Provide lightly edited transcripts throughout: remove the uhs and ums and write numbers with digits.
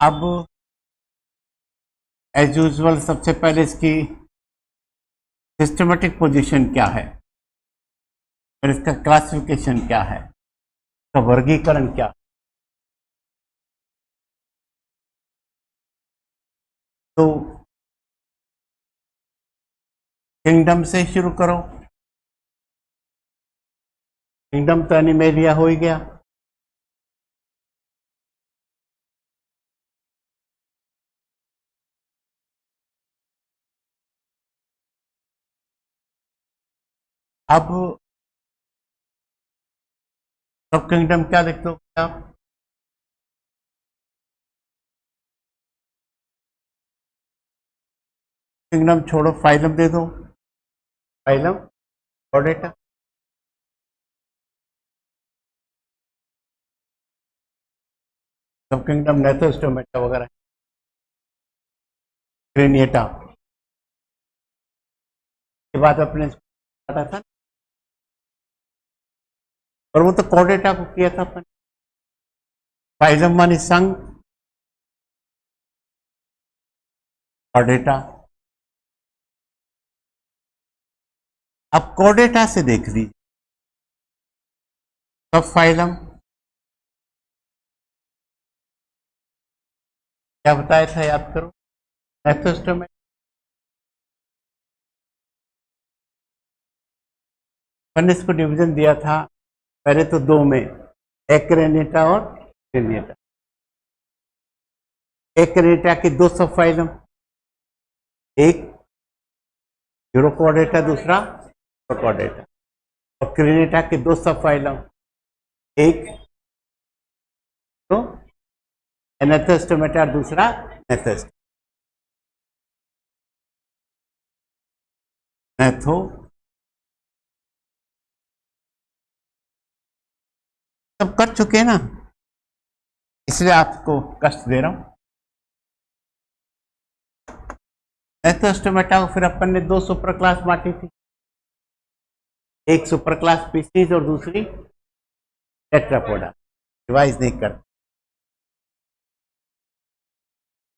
अब as usual सबसे पहले इसकी सिस्टमेटिक पोजीशन क्या है, फिर इसका क्लासिफिकेशन क्या है, इसका वर्गीकरण क्या है। तो किंगडम से शुरू करो। किंगडम तो एनिमेलिया हो ही गया। अब सब किंगडम क्या देखते हो आप? किंगडम छोड़ो, फाइलम दे दो। फाइलम और डेटा। सब किंगडम नेथोस्टोमेटा वगैरह, क्रेनिएटा के बाद अपने पढ़ा था, और वो तो कॉर्डेटा को किया था अपन। फाइलम मानी संघ, कॉर्डेटा। अब कॉर्डेटा से देख लीजिए, सब फाइलम क्या बताया था, याद करो। नेथोस्टोमेटा। मैंने इसको डिवीजन दिया था पहले तो दो में, एक्रेनेटा और क्रेनिएटा। एक्रेनेटा की दो सब फाइलम, एक यूरोकॉर्डेटा, दूसरा प्रोकॉर्डेटा। और क्रेनिएटा के दो सब फाइलम, एक तो एनेथोस्टोमेटा, दूसरा नेथोस्ट नेथो। सब कर चुके हैं ना, इसलिए आपको कष्ट दे रहा हूं। नेथोस्टोमेटा को फिर अपन ने दो सुपर क्लास बांटी थी, एक सुपर क्लास स्पीसीज और दूसरी टेट्रापोडा। रिवाइज नहीं कर।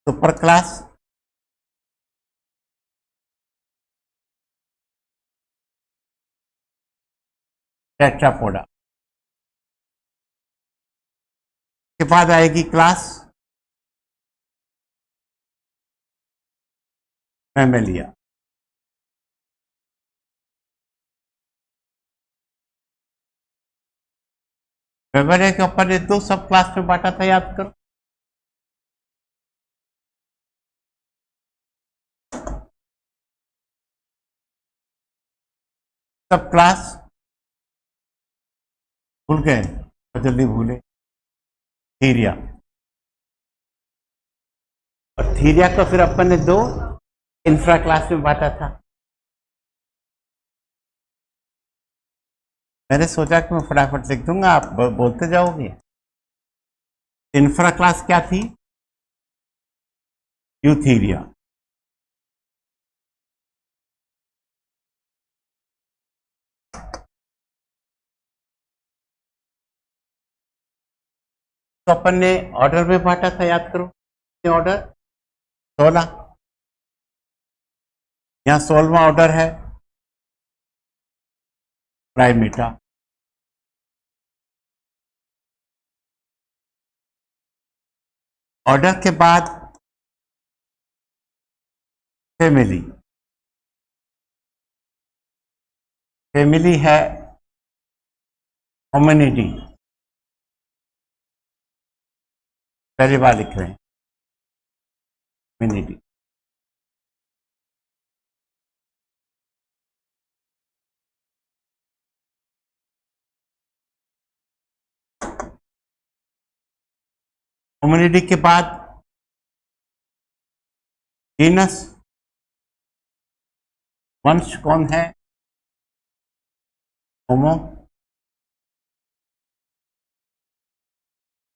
सुपर क्लास टेट्रापोडा के बाद आएगी क्लास मैमेलिया। मैमेलिया के ऊपर ने दो सब क्लास में बांटा था, याद करो। सब क्लास भूल गए तो जल्दी भूले। थीरिया, और थीरिया को फिर अपन ने दो इंफ्रा क्लास में बांटा था। मैंने सोचा कि मैं फटाफट लिख दूंगा, आप बोलते जाओगे। इंफ्रा क्लास क्या थी? यूथीरिया। तो अपन ने ऑर्डर में बांटा था, याद करो। ऑर्डर 16, यहां 16वां ऑर्डर है प्राइमेटा। ऑर्डर के बाद फैमिली। फैमिली है होमिनिडी, पहली बार लिख रहे हैं होमिनिडी। होमिनिडी के बाद जीनस, वंश कौन है? होमो।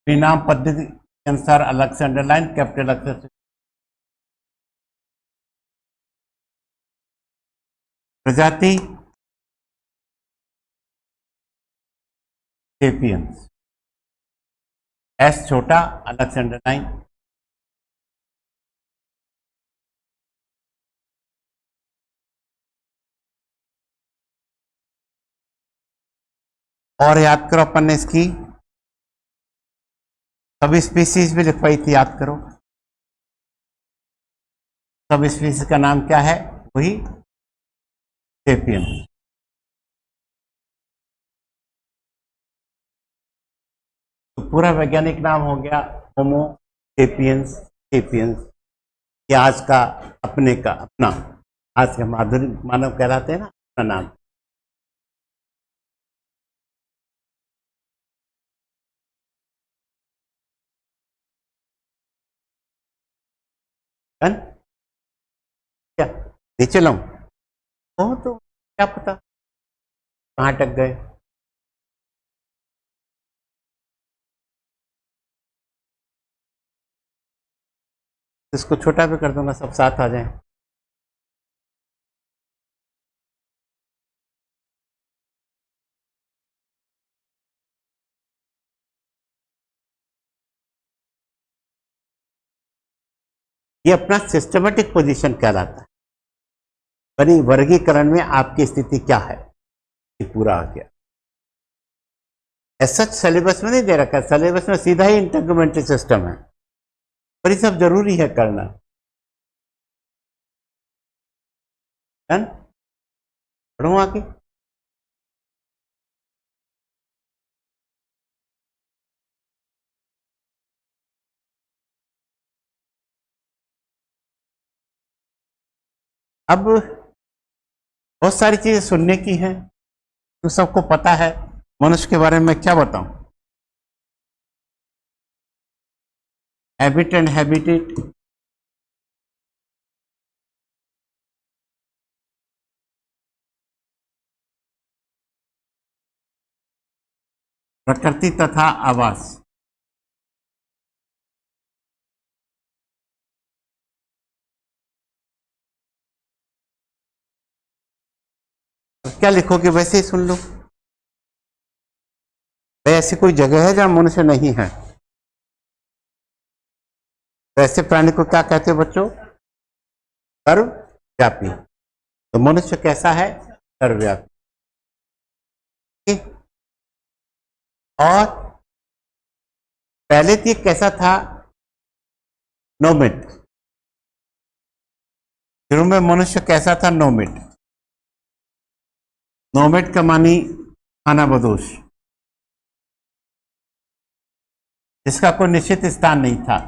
नाम पद्धति के अनुसार अलग से अंडरलाइन, कैपिटल अक्षर से। प्रजाति सेपियंस, एस छोटा अलग से अंडरलाइन। और याद करो अपन ने इसकी सब स्पीसीज भी लिखवाई थी, याद करो। सब स्पीसीज का नाम क्या है? वही सेपियन। तो पूरा वैज्ञानिक नाम हो गया होमो सेपियंस सेपियंस। ये आज का अपने का अपना आज के आधुनिक मानव कहलाते हैं ना, अपना नाम। क्या नीचे लाऊं? हो तो क्या पता कहाँ अटक गए। इसको छोटा भी कर दूंगा, सब साथ आ जाए। ये अपना सिस्टमेटिक पोजीशन कहलाता है। बनी वर्गीकरण में आपकी स्थिति क्या है, ये पूरा आ गया। ऐसा सिलेबस में नहीं दे रखा है, सिलेबस में सीधा ही इंटीग्रेटेड सिस्टम है, पर ये सब जरूरी है करना। डन? पढ़ूं आगे? अब बहुत सारी चीजें सुनने की हैं, तो सबको पता है। मनुष्य के बारे में क्या बताऊं? हैबिट एंड हैबिटेट, प्रकृति तथा आवास। तो क्या लिखोगे? वैसे ही सुन लो। ऐसी कोई जगह है जहां मनुष्य नहीं है? तो ऐसे प्राणी को क्या कहते हो बच्चों? सर्वव्यापी। तो मनुष्य कैसा है? सर्वव्यापी। और पहले तो कैसा था? नोमिड। शुरू में मनुष्य कैसा था? नोमिड। नोमिड का मानी खानाबदोश, जिसका कोई निश्चित स्थान नहीं था।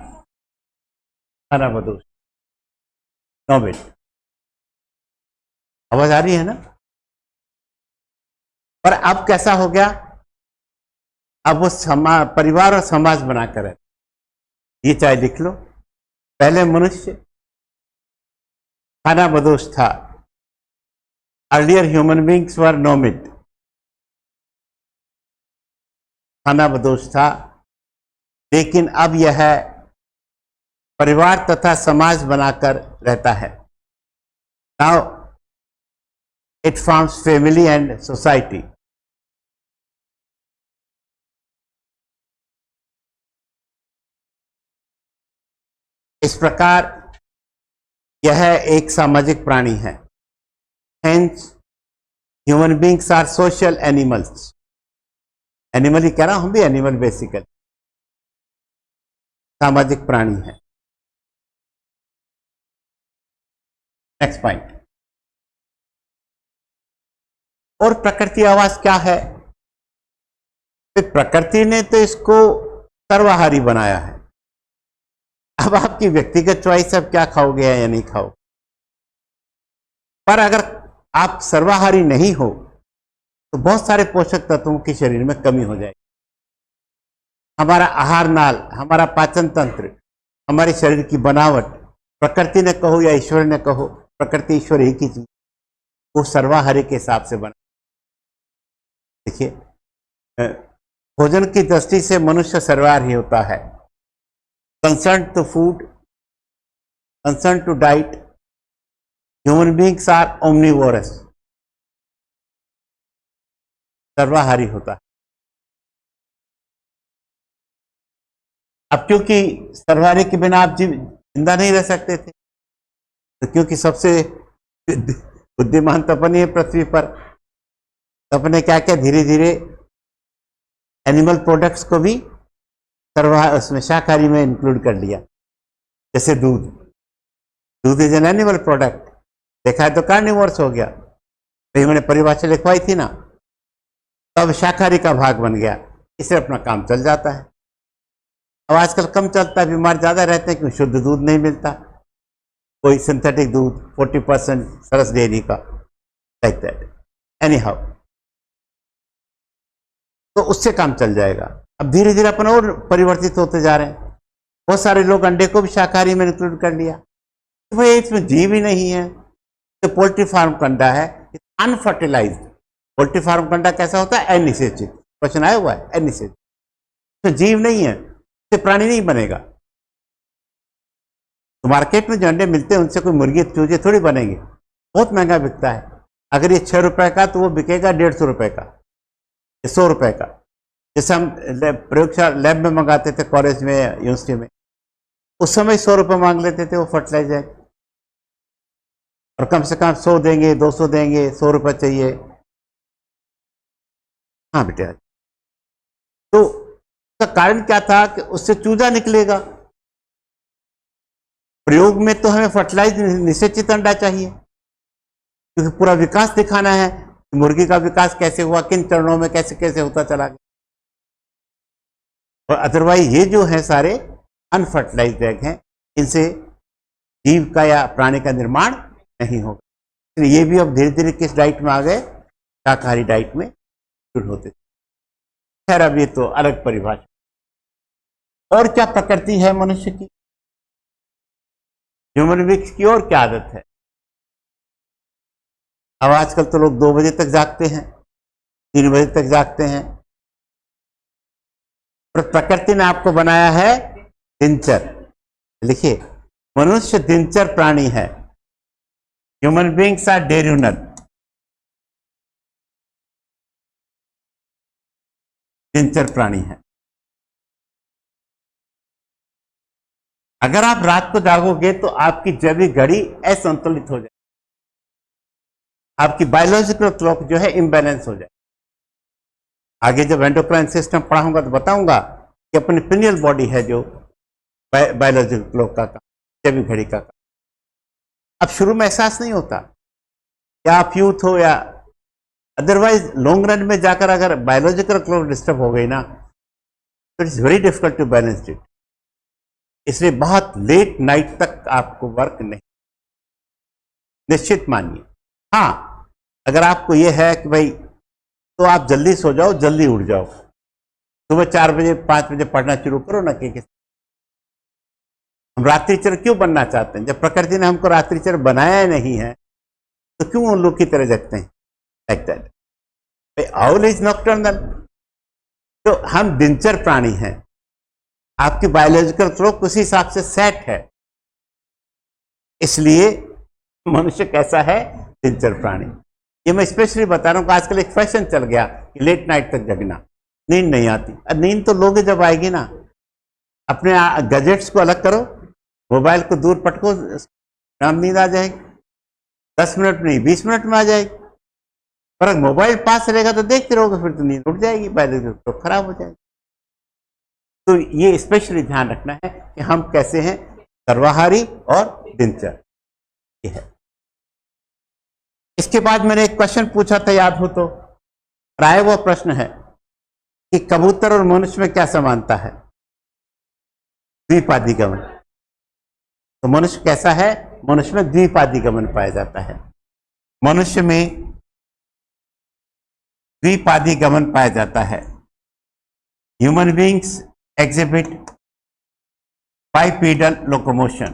खानाबदोश, नोमिड। आवाज आ रही है ना? पर अब कैसा हो गया? अब वो परिवार और समाज बनाकर है। ये चाहे लिख लो। पहले मनुष्य खानाबदोश था। अर्लियर ह्यूमन बींग्स वर नोमिड, खानाबदोश था। लेकिन अब यह परिवार तथा समाज बनाकर रहता है। Now it forms family and society. इस प्रकार यह एक सामाजिक प्राणी है। Hence human beings are social animals. Animal ही कह रहा हूं, हम भी एनिमल बेसिकली सामाजिक प्राणी है। Next point. और प्रकृति आवास क्या है? तो प्रकृति ने तो इसको सर्वाहारी बनाया है। अब आपकी व्यक्तिगत चॉइस, अब क्या खाओगे या नहीं खाओ। पर अगर आप सर्वाहारी नहीं हो तो बहुत सारे पोषक तत्वों की शरीर में कमी हो जाएगी। हमारा आहार नाल, हमारा पाचन तंत्र, हमारे शरीर की बनावट, प्रकृति ने कहो या ईश्वर ने कहो, प्रकृति ईश्वर एक ही चीज, वो सर्वाहारी के हिसाब से बना। देखिए, भोजन की दृष्टि से मनुष्य सर्वाहारी होता है। Concern to food, concern to diet, human beings are omnivorous, सर्वाहारी होता है। अब क्योंकि सर्वाहारी के बिना आप जिंदा नहीं रह सकते थे, तो क्योंकि सबसे बुद्धिमान तो अपन ही है पृथ्वी पर, तो अपने क्या क्या धीरे धीरे एनिमल प्रोडक्ट्स को भी सर्वाहार उसमें शाकाहारी में इंक्लूड कर लिया। जैसे दूध, दूध इज एन एनिमल प्रोडक्ट, देखा है तो कार्निवोरस हो गया, तो मैंने परिभाषा लिखवाई थी ना, तब शाकाहारी का भाग बन गया, इससे अपना काम चल जाता है। अब आजकल कम चलता है, बीमार ज्यादा रहते हैं क्योंकि शुद्ध दूध नहीं मिलता, कोई सिंथेटिक दूध 40% सरस डेयरी का, लाइक दैट। एनी हाउ, तो उससे काम चल जाएगा। अब धीरे धीरे अपन और परिवर्तित होते जा रहे हैं। बहुत सारे लोग अंडे को भी शाकाहारी में इंक्लूड कर लिया, तो भाई इसमें जीव ही नहीं है। तो पोल्ट्री फार्म का अंडा है अनफर्टिलाइज्ड। पोल्ट्री फार्म का अंडा कैसा होता है? अनिषेचित। क्वेश्चन आया हुआ है, अनिषेचित, तो जीव नहीं है, इससे प्राणी नहीं बनेगा। तो मार्केट में जो अंडे मिलते हैं उनसे कोई मुर्गी चूजे थोड़ी बनेंगे, बहुत महंगा बिकता है। अगर ये 6 रुपए का तो वो बिकेगा 150 रुपए का, 100 रुपए का। जैसे हम प्रयोगशाला लैब में मंगाते थे कॉलेज में, यूनिवर्सिटी में, उस समय 100 रुपये मांग लेते थे वो फर्टिलाइजर, और कम से कम 100 देंगे, 200 देंगे, 100 रुपये चाहिए। हाँ बेटा, तो उसका कारण क्या था कि उससे चूजा निकलेगा। प्रयोग में तो हमें फर्टिलाइज निषेचित अंडा चाहिए, क्योंकि पूरा विकास दिखाना है, मुर्गी का विकास कैसे हुआ, किन चरणों में कैसे कैसे होता चला गया। और अदरवाइज ये जो है सारे अनफर्टिलाइज्ड एग हैं, इनसे जीव का या प्राणी का निर्माण नहीं होगा। तो ये भी अब धीरे धीरे किस डाइट में आ गए? शाकाहारी डाइट में शुरू होते। खैर, अब ये तो अलग परिभाषा। और क्या प्रकृति है मनुष्य की, ह्यूमन बींग्स की, और क्या आदत है? अब आजकल तो लोग 2 बजे तक जागते हैं, 3 बजे तक जागते हैं, पर प्रकृति ने आपको बनाया है दिनचर। लिखिए, मनुष्य दिनचर प्राणी है। Human beings are diurnal. दिनचर प्राणी है। अगर आप रात को जागोगे तो आपकी जैविक घड़ी असंतुलित हो जाए, आपकी बायोलॉजिकल क्लॉक जो है इम्बैलेंस हो जाए। आगे जब एंडोक्राइन सिस्टम पढ़ाऊंगा तो बताऊंगा कि अपनी पिनियल बॉडी है जो बायोलॉजिकल क्लॉक का काम, जैविक घड़ी का काम। अब शुरू में एहसास नहीं होता, या आप यूथ हो या अदरवाइज लॉन्ग रन में जाकर अगर बायोलॉजिकल क्लॉक डिस्टर्ब हो गई ना, तो it's very difficult to balance it. इसलिए बहुत लेट नाइट तक आपको वर्क नहीं, निश्चित मानिए। हाँ, अगर आपको यह है कि भाई तो आप जल्दी सो जाओ, जल्दी उठ जाओ, सुबह 4 बजे 5 बजे पढ़ना शुरू करो ना। कि हम रात्रिचर क्यों बनना चाहते हैं? जब प्रकृति ने हमको रात्रिचर बनाया नहीं है तो क्यों उन लोग की तरह जगते हैं? Like that. Owl is nocturnal, तो हम दिनचर प्राणी हैं। आपकी बायोलॉजिकल क्लॉक उसी हिसाब से सेट है, इसलिए मनुष्य कैसा है? दिनचर प्राणी। ये मैं स्पेशली बता रहा हूं कि आजकल एक फैशन चल गया कि लेट नाइट तक जगना, नींद नहीं आती। अब नींद तो लोगे जब आएगी ना। अपने गैजेट्स को अलग करो, मोबाइल को दूर पटको, नाम नींद आ जाएगी। 10 मिनट नहीं 20 मिनट में आ जाएगी। पर अगर मोबाइल पास रहेगा तो देखते रहोगे, फिर तो नींद उठ जाएगी, बायोलॉजी तो खराब हो जाएगी। तो ये स्पेशली ध्यान रखना है कि हम कैसे हैं, सर्वाहारी और दिनचर। ये है। इसके बाद मैंने एक क्वेश्चन पूछा था, याद हो तो, प्राय वो प्रश्न है कि कबूतर और मनुष्य में क्या समानता है? द्विपादी गमन। तो मनुष्य कैसा है? मनुष्य में द्विपादी गमन पाया जाता है। मनुष्य में द्विपादी गमन पाया जाता है। Human beings exhibit bipedal locomotion,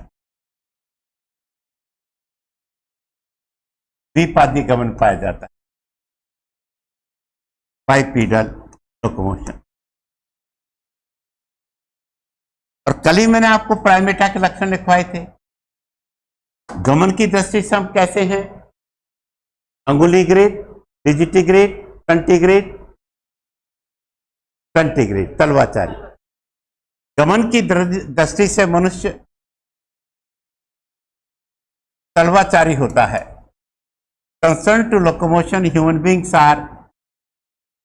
द्विपादी गमन पाया जाता है, बाइपीडल लोकोमोशन। और कल ही मैंने आपको प्राइमेटा के लक्षण लिखवाए थे। गमन की दृष्टि से हम कैसे हैं? अंगुलीग्रेड, डिजिटिग्रेड, कंटिग्रेड, कंटिग्रेड, तलवाचारी। गमन की दृष्टि से मनुष्य तलवाचारी होता है। Concern to locomotion human beings are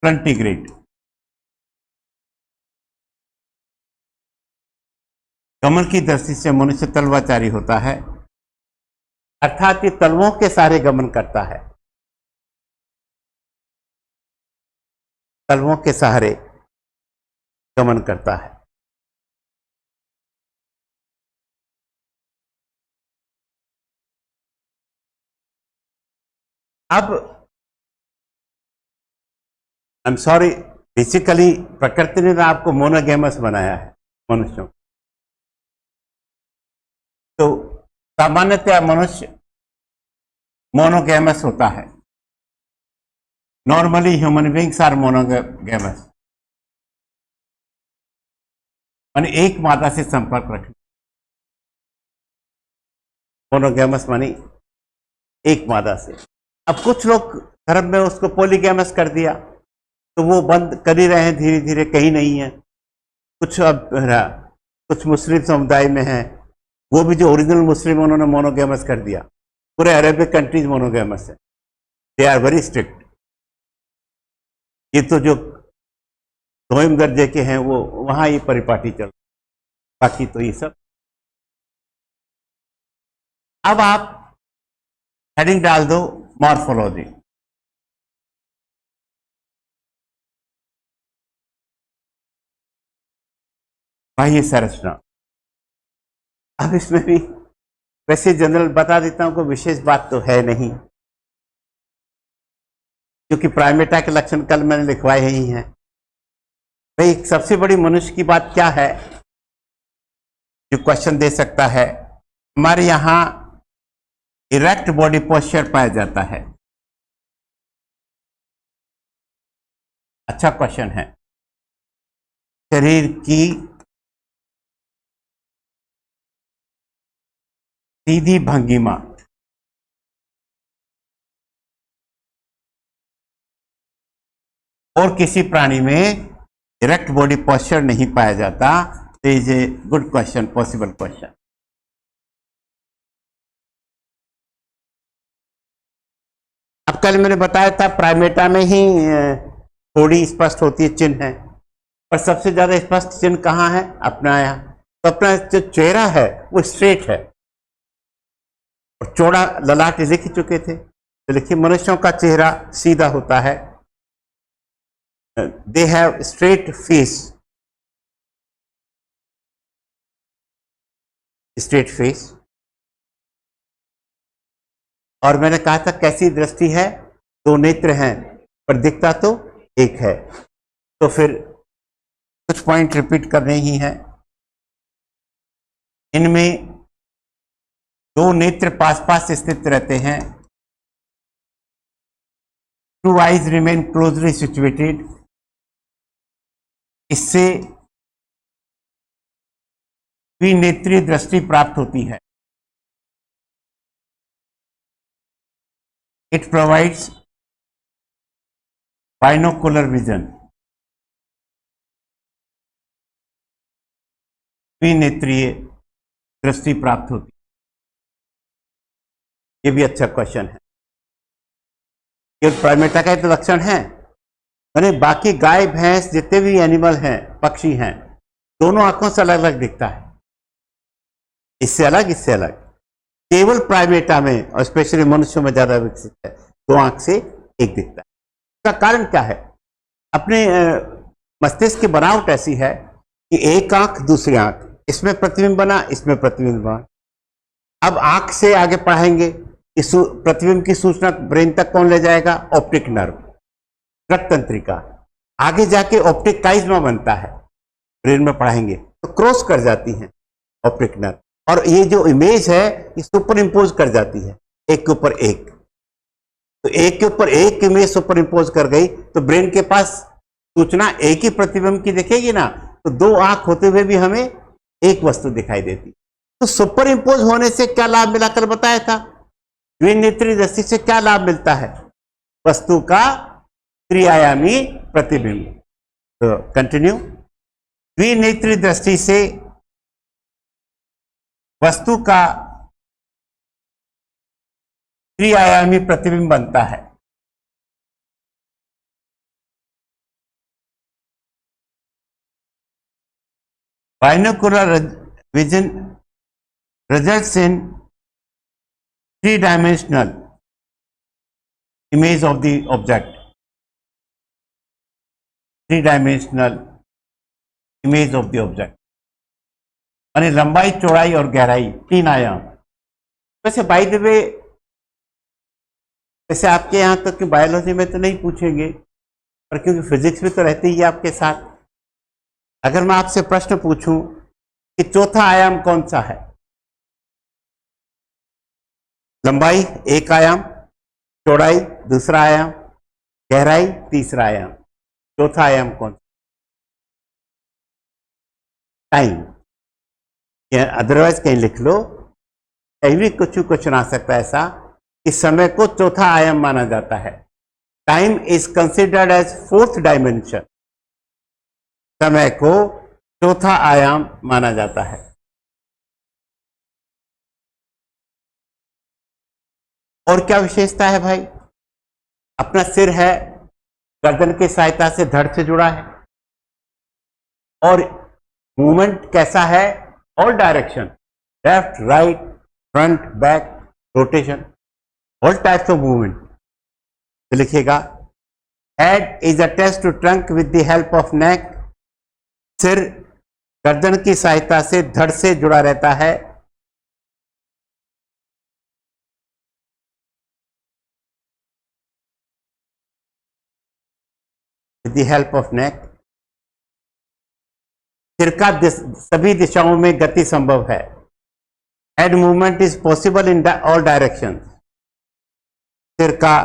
plantigrade. कमल की दृष्टि से मनुष्य तलवाचारी होता है, अर्थात ये तलवों के सहारे गमन करता है, तलवों के सहारे गमन करता है। अब आई एम सॉरी, बेसिकली प्रकृति ने तो आपको मोनोगेमस बनाया है मनुष्यों। तो सामान्यतः मनुष्य मोनोगेमस होता है। Normally human beings are monogamous, माने एक मादा से संपर्क रखना। मोनोगेमस माने एक मादा से। अब कुछ लोग धर्म में उसको पॉलीगेमस कर दिया, तो वो बंद कर ही रहे हैं धीरे धीरे, कहीं नहीं है। कुछ अब कुछ मुस्लिम समुदाय में है, वो भी जो ओरिजिनल मुस्लिम उन्होंने मोनोगेमस कर दिया। पूरे अरेबिक कंट्रीज मोनोगेमस है, दे आर वेरी स्ट्रिक्ट। ये तो जो दोयम दर्जे के हैं वो वहां ये परिपाटी चल, बाकी तो ये सब। अब आप हेडिंग डाल दो मॉर्फोलॉजी। बाह्य संरचना। अब इसमें भी वैसे जनरल बता देता हूं, कोई विशेष बात तो है नहीं, क्योंकि प्राइमेटा के लक्षण कल मैंने लिखवाए ही हैं। भाई सबसे बड़ी मनुष्य की बात क्या है जो क्वेश्चन दे सकता है? हमारे यहां इरेक्ट बॉडी पोस्चर पाया जाता है। अच्छा क्वेश्चन है। शरीर की सीधी भंगिमा, और किसी प्राणी में इरेक्ट बॉडी पोस्चर नहीं पाया जाता। तो is a good question, possible question. अब कल मैंने बताया था प्राइमेटा में ही थोड़ी स्पष्ट होती है चिन्ह है, पर सबसे ज्यादा स्पष्ट चिन्ह कहाँ है? अपना यहाँ। तो अपना जो चेहरा है वो स्ट्रेट है और चौड़ा ललाट लिख चुके थे। तो देखिए मनुष्यों का चेहरा सीधा होता है, they have straight face, straight face. और मैंने कहा था कैसी दृष्टि है? दो नेत्र हैं पर दिखता तो एक है। तो फिर कुछ पॉइंट रिपीट करने ही हैं। इनमें दो नेत्र पास पास स्थित रहते हैं। Two eyes remain closely situated. इससे द्विनेत्रीय दृष्टि प्राप्त होती है। It provides binocular vision. द्विनेत्रीय दृष्टि प्राप्त होती है। ये भी अच्छा क्वेश्चन है। ये प्राइमेटा का तो लक्षण है, मैंने बाकी गाय भैंस जितने भी एनिमल हैं, पक्षी हैं, दोनों आंखों से अलग अलग दिखता है। इससे अलग, इससे अलग। केवल प्राइमेटा में और स्पेशली मनुष्यों में ज्यादा विकसित है, दो आंख से एक दिखता है। इसका कारण क्या है? अपने मस्तिष्क की बनावट ऐसी है कि एक आंख दूसरी आंख, इसमें प्रतिबिंब बना, इसमें प्रतिबिंब बना। अब आंख से आगे पढ़ाएंगे, इस प्रतिबिंब की सूचना ब्रेन तक कौन ले जाएगा? ऑप्टिक नर्व, रक्त तंत्रिका। आगे जाके ऑप्टिक काइज्मा बनता है, ब्रेन में पढ़ाएंगे तो क्रॉस कर जाती है ऑप्टिक नर्व, और ये जो इमेज है ये सुपर इम्पोज कर जाती है एक के ऊपर एक। तो एक के ऊपर एक इमेज सुपर इम्पोज कर गई तो ब्रेन के पास सूचना एक ही प्रतिबिंब की दिखेगी ना, तो दो आंख होते हुए भी हमें एक वस्तु दिखाई देती। तो सुपर इम्पोज होने से क्या लाभ मिला, कल बताया था। द्विनेत्रीय दृष्टि से क्या लाभ मिलता है? वस्तु का त्रिआयामी प्रतिबिंब। तो कंटिन्यू। द्विनेत्रीय दृष्टि से वस्तु का त्रिआयामी प्रतिबिंब बनता है। Binocular vision results in three-dimensional image of the object. Three-dimensional image of the object. यानी लंबाई, चौड़ाई और गहराई, तीन आयाम। वैसे बाय द वे, वैसे आपके यहाँ तक कि बायोलॉजी में तो नहीं पूछेंगे, पर क्योंकि फिजिक्स में तो रहती ही है आपके साथ। अगर मैं आपसे प्रश्न पूछूं कि चौथा आयाम कौन सा है? लंबाई एक आयाम, चौड़ाई दूसरा आयाम, गहराई तीसरा आयाम, चौथा आयाम कौन? टाइम। अदरवाइज कहीं लिख लो, कहीं भी कुछ क्वेश्चन आ सकता है ऐसा कि समय को चौथा आयाम माना जाता है। Time is considered as fourth dimension. समय को चौथा आयाम माना जाता है। और क्या विशेषता है भाई? अपना सिर है, गर्दन की सहायता से धड़ से जुड़ा है, और मूवमेंट कैसा है? All direction, left, right, front, back, rotation, all types of movement. तो लिखिएगा, head is attached to trunk with the help of neck. सिर गर्दन की सहायता से धड़ से जुड़ा रहता है। With the help of neck. सिर का सभी दिशाओं में गति संभव है। Head movement is possible in all direction. सिर का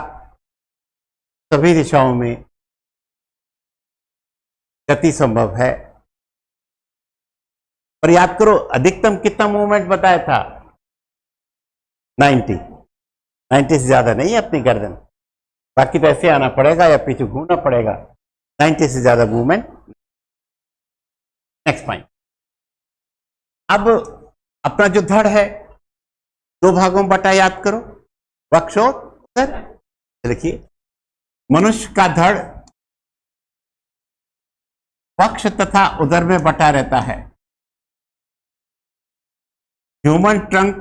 सभी दिशाओं में गति संभव है। और याद करो, अधिकतम कितना मूवमेंट बताया था? 90। 90 से ज्यादा नहीं है अपनी गर्दन, बाकी तो ऐसे आना पड़ेगा या पीछे घूमना पड़ेगा। 90 से ज्यादा मूवमेंट। Next point. अब अपना जो धड़ है दो भागों में बटा, याद करो, वक्ष और उदर। देखिए, मनुष्य का धड़ वक्ष तथा उदर में बटा रहता है। Human trunk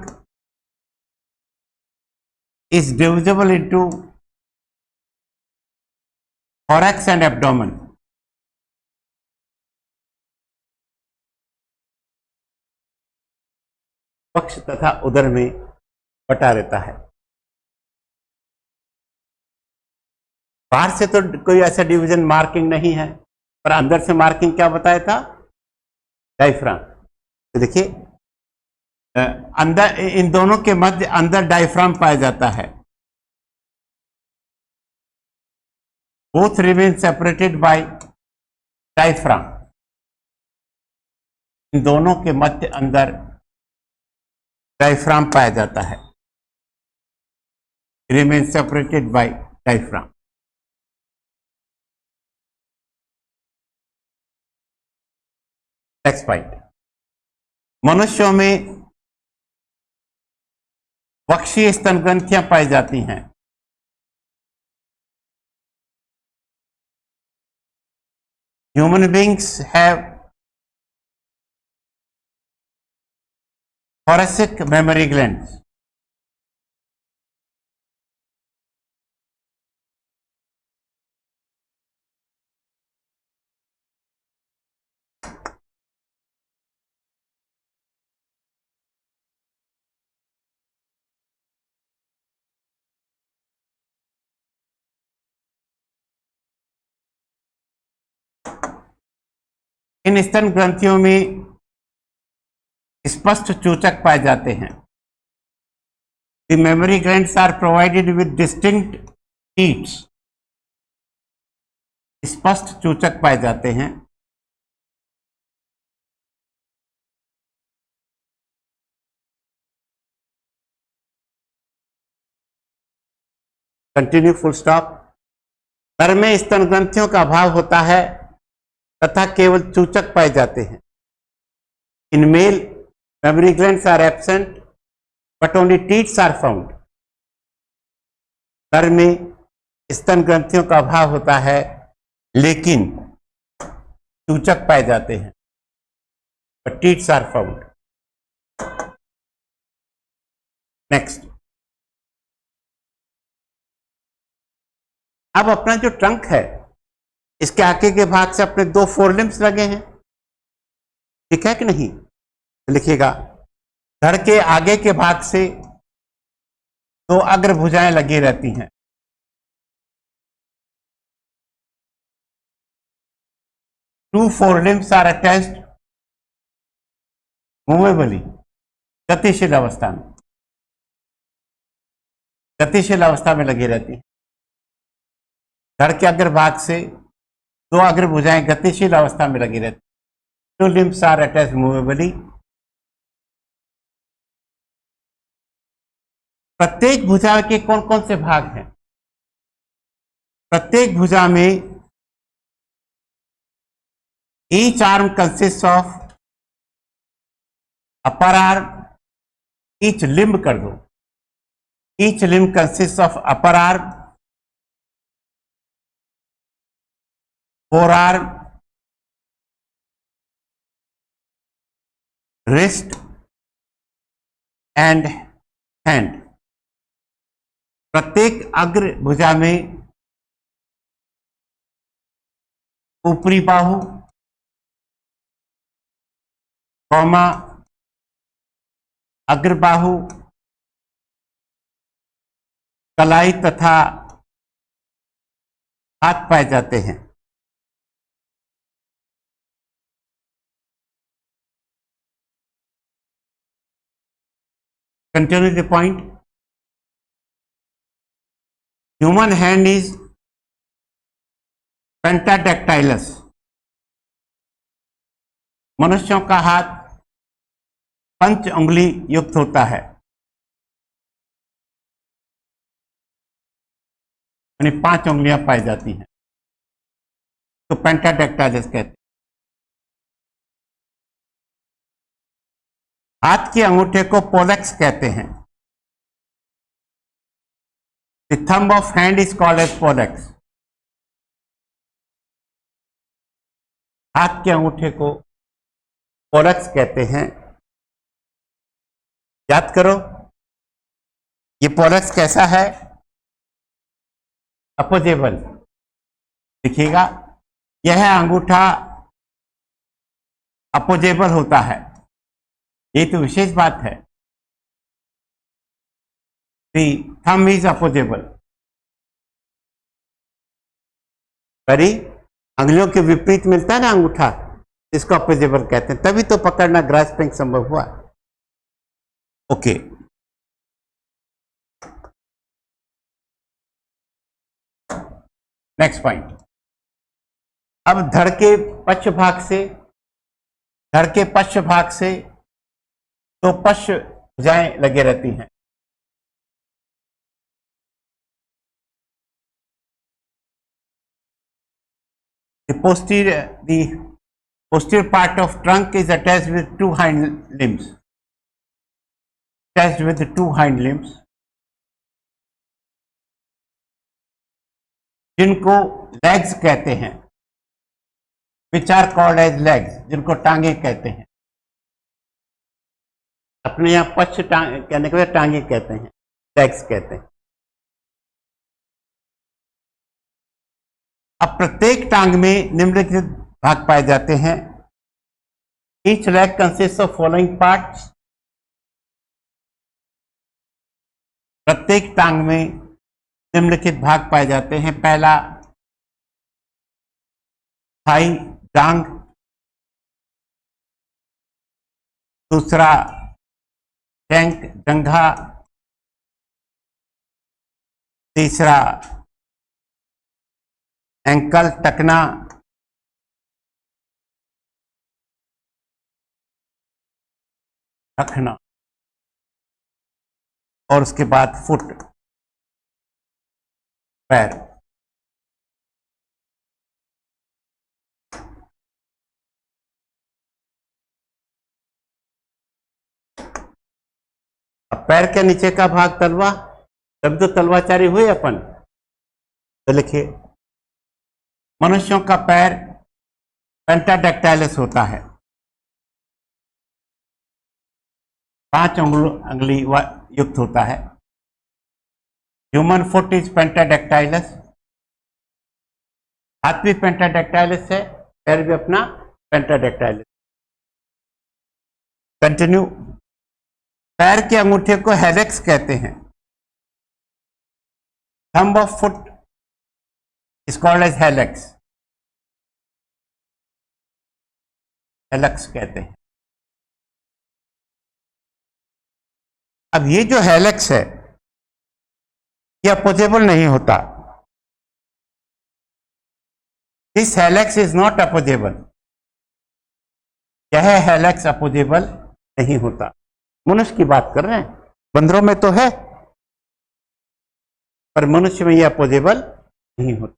is divisible into thorax and abdomen. वक्ष तथा उदर में बटा रहता है। बाहर से तो कोई ऐसा डिवीजन मार्किंग नहीं है, पर अंदर से मार्किंग क्या बताया था? डायफ्राम। तो देखिए, अंदर, इन दोनों के मध्य अंदर डायफ्राम पाया जाता है। Both remain separated by diaphragm. इन दोनों के मध्य अंदर डायफ्राम पाया जाता है। Remain separated by diaphragm. Next point. मनुष्यों में वक्षीय स्तन ग्रंथियां पाई जाती हैं। Human beings have thoracic mammary glands. इन स्तन ग्रंथियों में स्पष्ट चूचक पाए जाते हैं। The mammary glands are provided with distinct teats. स्पष्ट चूचक पाए जाते हैं। Continue, full stop. नर में स्तन ग्रंथियों का अभाव होता है तथा केवल चूचक पाए जाते हैं। In male mammary glands are absent but only teats are found. नर में स्तन ग्रंथियों का अभाव होता है लेकिन चूचक पाए जाते हैं, but teats are found. Next, अब अपना जो ट्रंक है इसके आगे के भाग से अपने दो फोरलिम्स लगे हैं, ठीक है कि नहीं? तो लिखिएगा धड़ के आगे के भाग से दो अग्रभुजाएं लगी रहती हैं। टू फोरलिम्स आर अटैच्ड मूवेबली, गतिशील अवस्था में, गतिशील अवस्था में लगी रहती है। धड़ के अग्रभाग से दो अग्रभुजाएं गतिशील अवस्था में लगी रहती हैं। Two limbs are attached movably. प्रत्येक भुजा के कौन कौन से भाग हैं? प्रत्येक भुजा में each arm consist of upper arm, each limb कर दो, each limb consist of upper arm, four arm, wrist and hand. प्रत्येक अग्र भुजा में ऊपरी बाहु, कौमा, अग्रबाहु, कलाई तथा हाथ पाए जाते हैं। Continue the point. Human hand is pentadactylous. मनुष्यों का हाथ पंच उंगली युक्त होता है, यानी 5 उंगलियां पाई जाती हैं, तो पेंटाडेक्टाइलस कहते हैं। हाथ के अंगूठे को पोलेक्स कहते हैं। The thumb of hand is called as pollex. हाथ के अंगूठे को पोलेक्स कहते हैं। याद करो, ये पोलेक्स कैसा है? अपोजेबल। देखिएगा, यह अंगूठा अपोजेबल होता है, ये तो विशेष बात है। The thumb is opposable। परी अंगुलियों के विपरीत मिलता है ना अंगूठा, इसको अपोजेबल कहते हैं, तभी तो पकड़ना ग्रास्पिंग संभव हुआ। Okay, next point. अब धड़ के पश्च भाग से, धड़ के पश्च भाग से तो पश्च भुजाएं लगे रहती हैं। The posterior part of trunk is attached with two hind limbs. Attached with two hind limbs, जिनको legs कहते हैं, which are called as legs, जिनको टांगे कहते हैं। अपने यहाँ पश्च कहने के बाद टांगे कहते हैं, legs कहते हैं। अब प्रत्येक टांग में निम्नलिखित भाग पाए जाते हैं। Each leg consist of following parts. प्रत्येक टांग में निम्नलिखित भाग पाए जाते हैं। पहला थाई टांग, दूसरा टैंक जंघा, तीसरा एंकल टकना, रखना, और उसके बाद फुट, पैर। अब पैर के नीचे का भाग तलवा, तब तो तलवाचारी हुए अपन। तो लिखिए, मनुष्यों का पैर पेंटाडेक्टाइलस होता है, 5 उंगली युक्त होता है। ह्यूमन फुट इज पेंटाडेक्टाइलस, हाथ भी पेंटाडेक्टाइलस है, पैर भी अपना पेंटाडेक्टाइलस। कंटिन्यू। पैर के अंगूठे को हेलेक्स कहते हैं। Thumb of foot is called as hallux, hallux कहते हैं। अब ये जो हेलेक्स है ये अपोजेबल नहीं होता। This helix is not opposable, यह हेलेक्स अपोजेबल नहीं होता। मनुष्य की बात कर रहे हैं, बंदरों में तो है पर मनुष्य में यह अपोजेबल नहीं होता।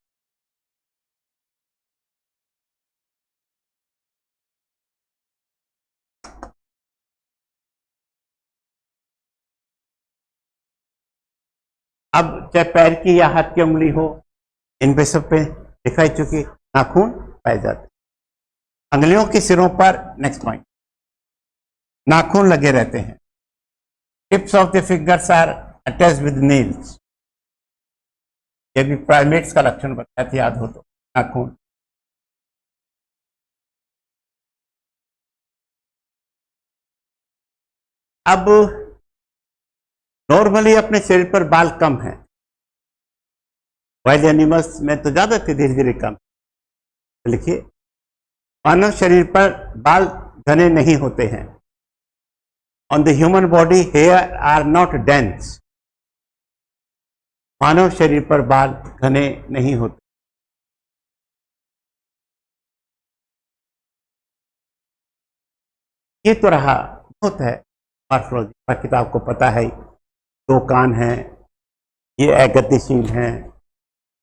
अब चाहे पैर की या हाथ की उंगली हो, इन पे सब पे दिखाई चुकी नाखून पाए जाते। अंगुलियों के सिरों पर, नेक्स्ट पॉइंट, नाखून लगे रहते हैं। Tips of the fingers are attached with nails. ये भी प्राइमेट्स का लक्षण बताया था, याद हो तो, नाखून। अब नॉर्मली अपने शरीर पर बाल कम है, वाइल्ड एनिमल्स में तो ज्यादा थे, धीरे धीरे कम। लिखिए, मानव शरीर पर बाल घने नहीं होते हैं। On the human body hair are not dense. मानव शरीर पर बाल घने नहीं होते। ये तो रहा, बहुत है मॉर्फोलॉजी का, किताब को पता है। दो कान हैं, ये अगतिशील हैं।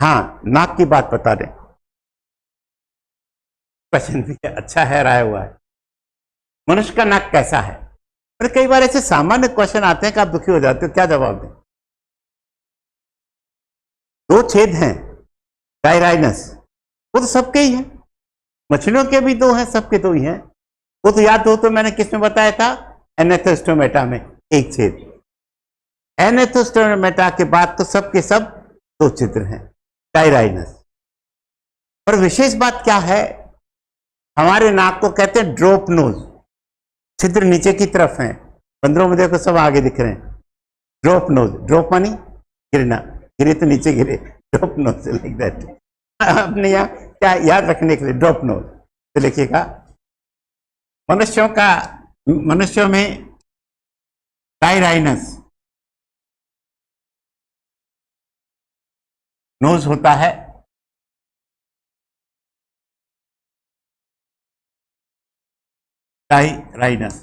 हाँ, नाक की बात बता दें, क्वेश्चन भी अच्छा है, राय हुआ है। मनुष्य का नाक कैसा है? पर कई बार ऐसे सामान्य क्वेश्चन आते हैं कि आप दुखी हो जाते हो, क्या जवाब दें? दो छेद हैं, गायराइनस, वो तो सबके ही हैं। मछलियों के भी दो हैं, सबके दो ही हैं। वो तो याद हो तो मैंने किसमें बताया था? एनेथोस्टोमेटा में एक छेद। एनेथोस्टोमेटा के बाद तो सबके सब दो छिद्र हैं, गायराइनस। और विशेष बात क्या है, हमारे नाक को कहते हैं ड्रॉप नोज। छिद्र नीचे की तरफ हैं, बंदरों में देखो सब आगे दिख रहे हैं। ड्रॉप नोज, ड्रॉप मानी गिरना, गिरे तो नीचे गिरे, ड्रॉप नोज, लाइक दैट। अपने यहाँ क्या याद रखने के लिए, ड्रॉप नोज। तो लिखिएगा, मनुष्यों में गायराइनस नोज होता है। गायराइनस,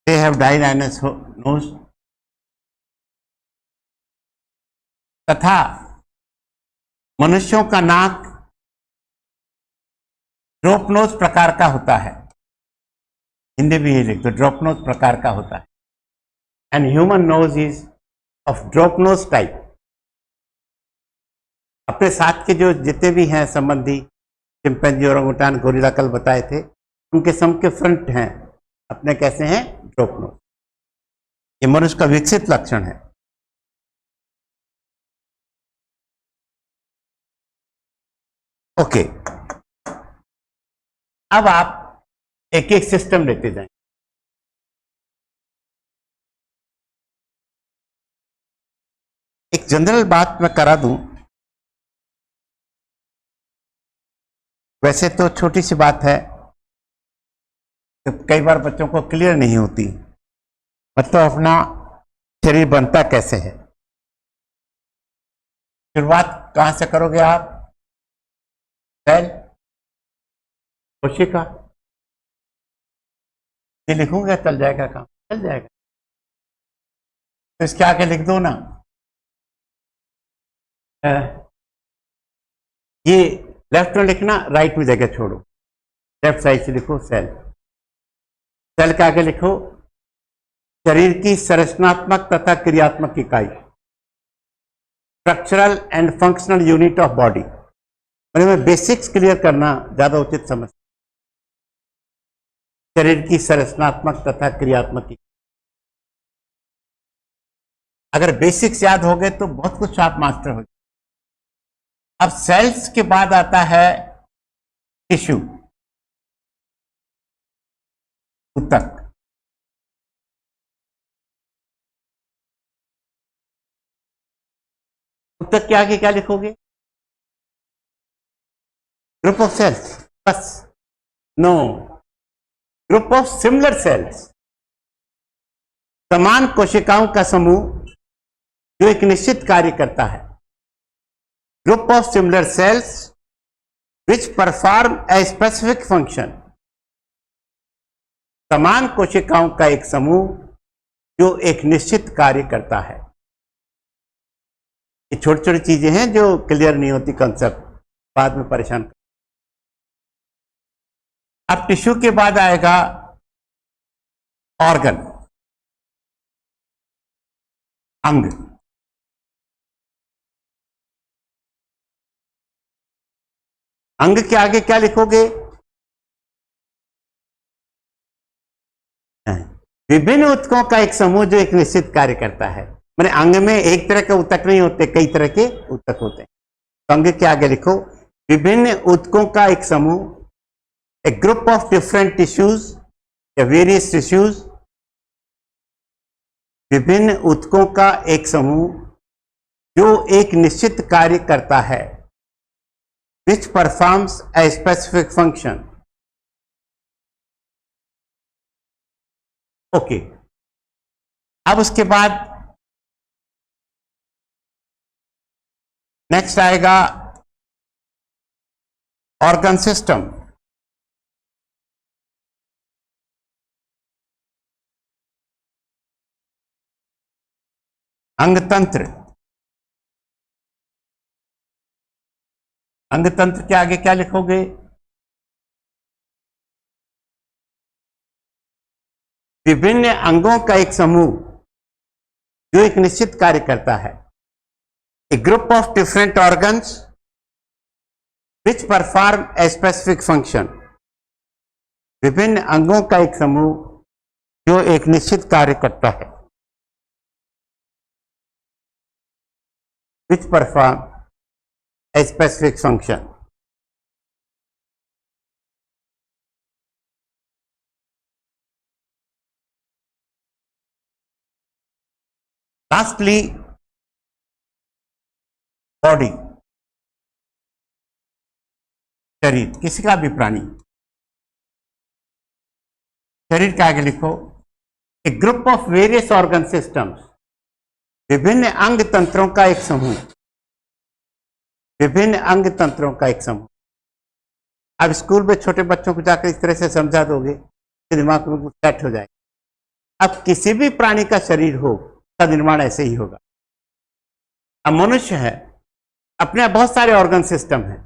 they have गायराइनस नोज। तथा मनुष्यों का नाक ड्रॉप नोज प्रकार का होता है। हिंदी भी ये लिख दो, ड्रॉप नोज प्रकार का होता है। And human nose is of drop nose type. अपने साथ के जो जितने भी हैं संबंधी, चिंपैंजी, ओरंगुटान, गोरिल्ला कल बताए थे, उनके सम के फ्रंट हैं अपने कैसे हैं? Drop nose. ये मनुष्य का विकसित लक्षण है। ओके, अब आप एक एक सिस्टम लेते जाएं। एक जनरल बात मैं करा दूं, वैसे तो छोटी सी बात है, तो कई बार बच्चों को क्लियर नहीं होती, मतलब अपना शरीर बनता कैसे है। शुरुआत कहां से करोगे आप? सेल, कोशिका, ये लिखूंगा चल जाएगा काम, चल जाएगा। तो इसके आगे लिख दो ना, ये लेफ्ट में लिखना, राइट में जगह छोड़ो, लेफ्ट साइड से लिखो सेल। सेल के आगे लिखो शरीर की संरचनात्मक तथा क्रियात्मक इकाई, structural and functional unit of body. मैंने बेसिक्स क्लियर करना ज्यादा उचित समझ। शरीर की संरचनात्मक तथा क्रियात्मक। अगर बेसिक्स याद हो गए तो बहुत कुछ आप मास्टर हो जाए। अब सेल्स के बाद आता है टिश्यू, ऊतक। ऊतक के आगे क्या लिखोगे? ग्रुप ऑफ सेल्स, बस? No, group of similar cells, समान कोशिकाओं का समूह जो एक निश्चित कार्य करता है। Group of similar cells which perform a specific function, समान कोशिकाओं का एक समूह जो एक निश्चित कार्य करता है। ये छोटी छोटी चीजें हैं जो क्लियर नहीं होती, कंसेप्ट बाद में परेशान कर। अब टिश्यू के बाद आएगा ऑर्गन, अंग। अंग के आगे क्या लिखोगे? विभिन्न ऊतकों का एक समूह जो एक निश्चित कार्य करता है। मैंने अंग में एक तरह के ऊतक नहीं होते, कई तरह के ऊतक होते हैं। तो अंग के आगे लिखो विभिन्न ऊतकों का एक समूह, ए ग्रुप ऑफ डिफरेंट टिश्यूज या वेरियस टिश्यूज, विभिन्न ऊतकों का एक समूह जो एक निश्चित कार्य करता है, विच परफॉर्म्स ए स्पेसिफिक फंक्शन। ओके, अब उसके बाद नेक्स्ट आएगा ऑर्गन सिस्टम। अंगतंत्र। अंगतंत्र के आगे क्या लिखोगे? विभिन्न अंगों का एक समूह जो एक निश्चित कार्य करता है, a group of different organs which perform a specific function, विभिन्न अंगों का एक समूह जो एक निश्चित कार्य करता है, which perform a specific function. Lastly body, शरीर, किसी का भी प्राणी। शरीर के आगे लिखो a group of various organ systems, विभिन्न अंग तंत्रों का एक समूह, विभिन्न अंग तंत्रों का एक समूह। अब स्कूल में छोटे बच्चों को जाकर इस तरह से समझा दोगे तो दिमाग में सेट हो जाएगा। अब किसी भी प्राणी का शरीर हो, उसका निर्माण ऐसे ही होगा। अब मनुष्य है, अपने बहुत सारे ऑर्गन सिस्टम हैं,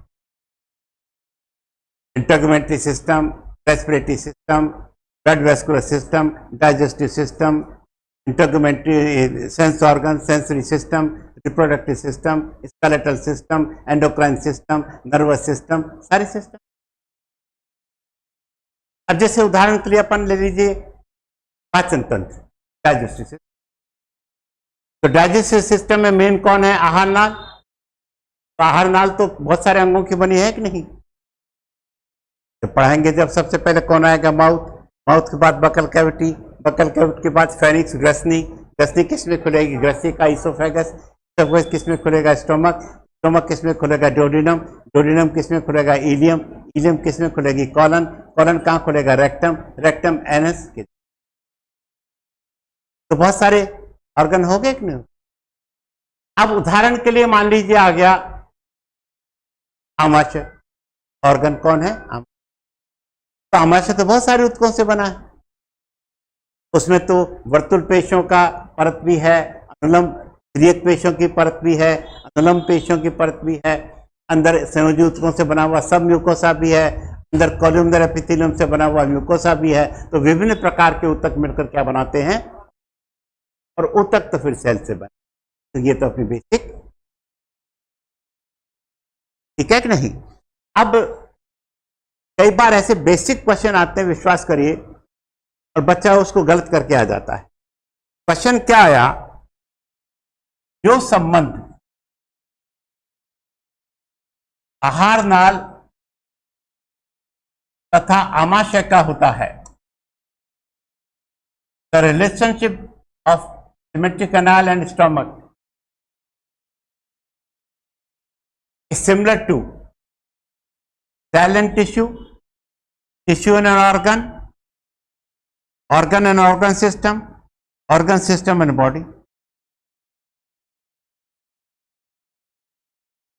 integumentary system, respiratory system, blood vascular system, digestive system, integumentary sense organ, sensory system, reproductive system, skeletal system, endocrine system, nervous system, सारे सिस्टम। अब जैसे उदाहरण के लिए अपन ले लीजिए पाचन तंत्र, डाइजेस्टिव सिस्टम। तो डाइजेस्टिव सिस्टम में मेन कौन है? आहार नाल। तो आहार नाल तो बहुत सारे अंगों की बनी है कि नहीं? तो पढ़ाएंगे जब सबसे पहले कौन आएगा? माउथ। माउथ के बाद बकल कैविटी, बकल कैविटी के बाद फेनिक्स, ग्रसनी। ग्रसनी किसमें खुलेगी? ग्रसनी का इसोफेगस। इसोफेगस किसमें खुलेगा? स्टोमक। स्टोमक किसमें खुलेगा? डोडिनम। डोडिनम किसमें खुलेगा? इलियम। इलियम किसमें खुलेगी? कॉलन। कॉलन कहाँ खुलेगा? रेक्टम। Rectum anus. तो बहुत सारे ऑर्गन हो गए कि नहीं? अब उदाहरण के लिए मान लीजिए आ गया आमाशय। ऑर्गन कौन है? तो आमाशय तो बहुत सारे ऊतकों से बना है। उसमें तो वर्तुल पेशियों का परत भी है, अनुलम तिर्यक पेशियों की परत भी है, अनुलम पेशियों की परत भी है, अंदर संयोजी ऊतकों से बना हुआ सब म्यूकोसा भी है, अंदर कोलुमनर एपिथेलियम से बना हुआ म्यूकोसा भी है। तो विभिन्न प्रकार के ऊतक मिलकर क्या बनाते हैं? और ऊतक तो फिर सेल से बने। तो ये तो अपनी बेसिक, ठीक है कि नहीं? अब कई बार ऐसे बेसिक क्वेश्चन आते हैं, विश्वास करिए और बच्चा उसको गलत करके आ जाता है। क्वेश्चन क्या आया, जो संबंध आहार नाल तथा आमाशय का होता है, the relationship of alimentary canal and stomach is similar to cell and tissue, tissue and an organ, organ and organ system and body।